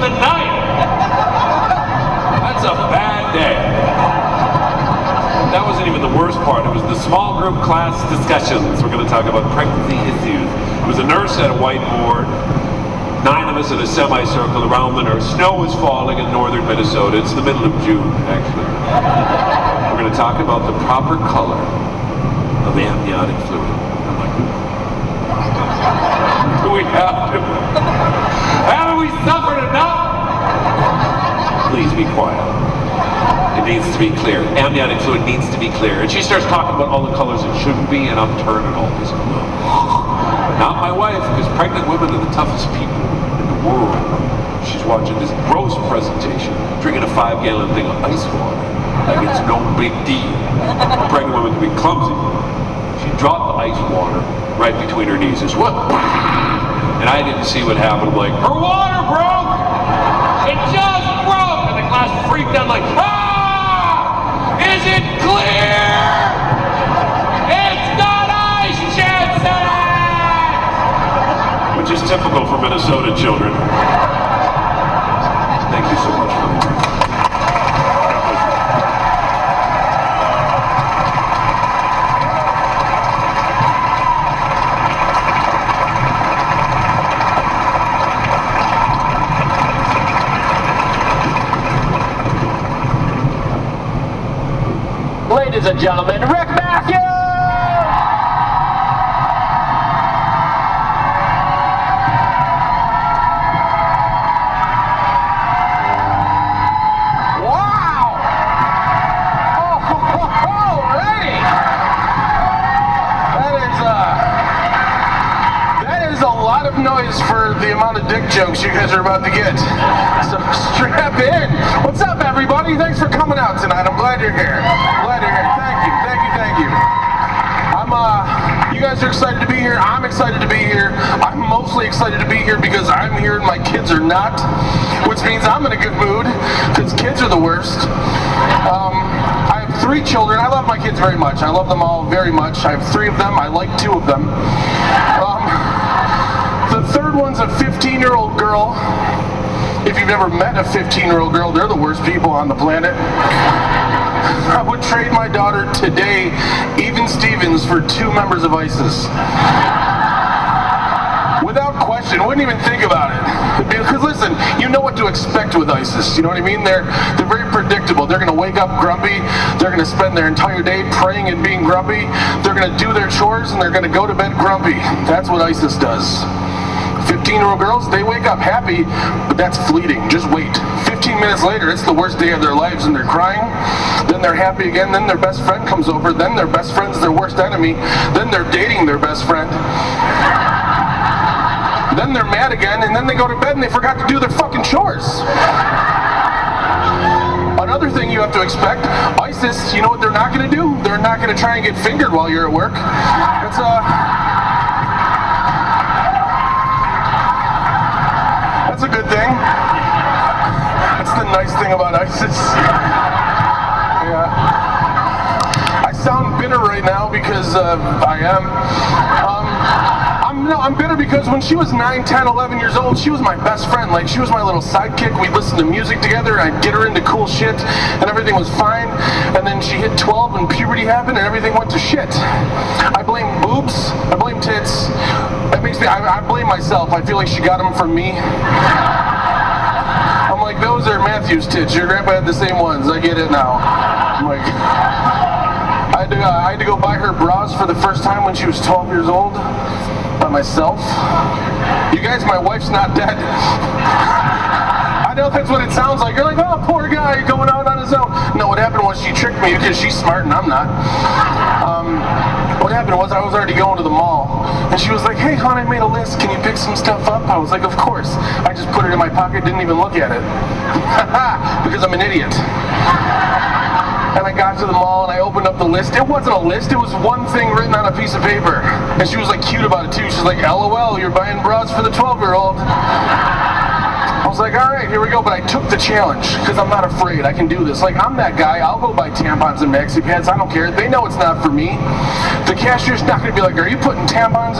a knife. That's a bad day. That wasn't even the worst part. It was the small group class discussions. We're going to talk about pregnancy issues. It was a nurse at a whiteboard. 9 of us in a semicircle around the nurse. Snow is falling in northern Minnesota. It's the middle of June, actually. We're going to talk about the proper color of amniotic fluid. I'm like, do we have to? Haven't we suffered enough? Please be quiet. It needs to be clear. Amniotic fluid needs to be clear. And she starts talking about all the colors it shouldn't be, and I'm turning all this. But not my wife, because pregnant women are the toughest people in the world. She's watching this gross presentation, drinking a 5-gallon thing of ice water. Like it's no big deal. Pregnant women can be clumsy. She dropped the ice water right between her knees. It's what? And I didn't see what happened. I'm like, her water broke! It just broke! And the class freaked out like, ah! Is it clear? It's not ice, Jensen! Which is typical for Minnesota children. Thank you so much for that. Ladies and gentlemen, Rick Matthews! Wow! Alrighty! That is a lot of noise for the amount of dick jokes you guys are about to get. So strap in. What's up, everybody? Thanks for coming out tonight. I'm glad you're here. Glad you're here. Thank you. You guys are excited to be here. I'm excited to be here. I'm mostly excited to be here because I'm here and my kids are not, which means I'm in a good mood because kids are the worst. I have 3 children. I love my kids very much. I love them all very much. I have 3 of them. I like 2 of them. The third one's a 15-year-old girl. If you've never met a 15-year-old girl, they're the worst people on the planet. I would trade my daughter today, even Stevens, for 2 members of ISIS. Without question, wouldn't even think about it. Because listen, you know what to expect with ISIS, you know what I mean? They're very predictable. They're going to wake up grumpy, they're going to spend their entire day praying and being grumpy, they're going to do their chores, and they're going to go to bed grumpy. That's what ISIS does. 15-year-old girls, they wake up happy, but that's fleeting. Just wait. 15 minutes later, it's the worst day of their lives, and they're crying. Then they're happy again. Then their best friend comes over. Then their best friend's their worst enemy. Then they're dating their best friend. Then they're mad again, and then they go to bed and they forgot to do their fucking chores. Another thing you have to expect, ISIS, you know what they're not going to do? They're not going to try and get fingered while you're at work. That's a good thing. That's the nice thing about ISIS. Yeah. I sound bitter right now because I am. I'm bitter because when she was 9, 10, 11 years old, she was my best friend. Like, she was my little sidekick. We'd listen to music together. I'd get her into cool shit, and everything was fine. And then she hit 12, and puberty happened, and everything went to shit. I blame boobs. I blame tits. That makes me. I blame myself. I feel like she got them from me. I'm like, those are Matthew's tits. Your grandpa had the same ones. I get it now. I'm like, I had to go buy her bras for the first time when she was 12 years old. By myself. You guys, my wife's not dead. I know that's what it sounds like. You're like, oh, poor guy going out on his own. No, what happened was she tricked me because she's smart and I'm not. What happened was I was already going to the mall and she was like, hey hon, I made a list, can you pick some stuff up? I was like, of course. I just put it in my pocket, didn't even look at it. Because I'm an idiot. And I got to the mall and I opened up the list. It wasn't a list, it was one thing written on a piece of paper. And she was like cute about it too. She's like, LOL, you're buying bras for the 12-year-old. I was like, all right, here we go. But I took the challenge because I'm not afraid. I can do this. Like, I'm that guy. I'll go buy tampons and maxi pads. I don't care. They know it's not for me. The cashier's not going to be like, are you putting tampons in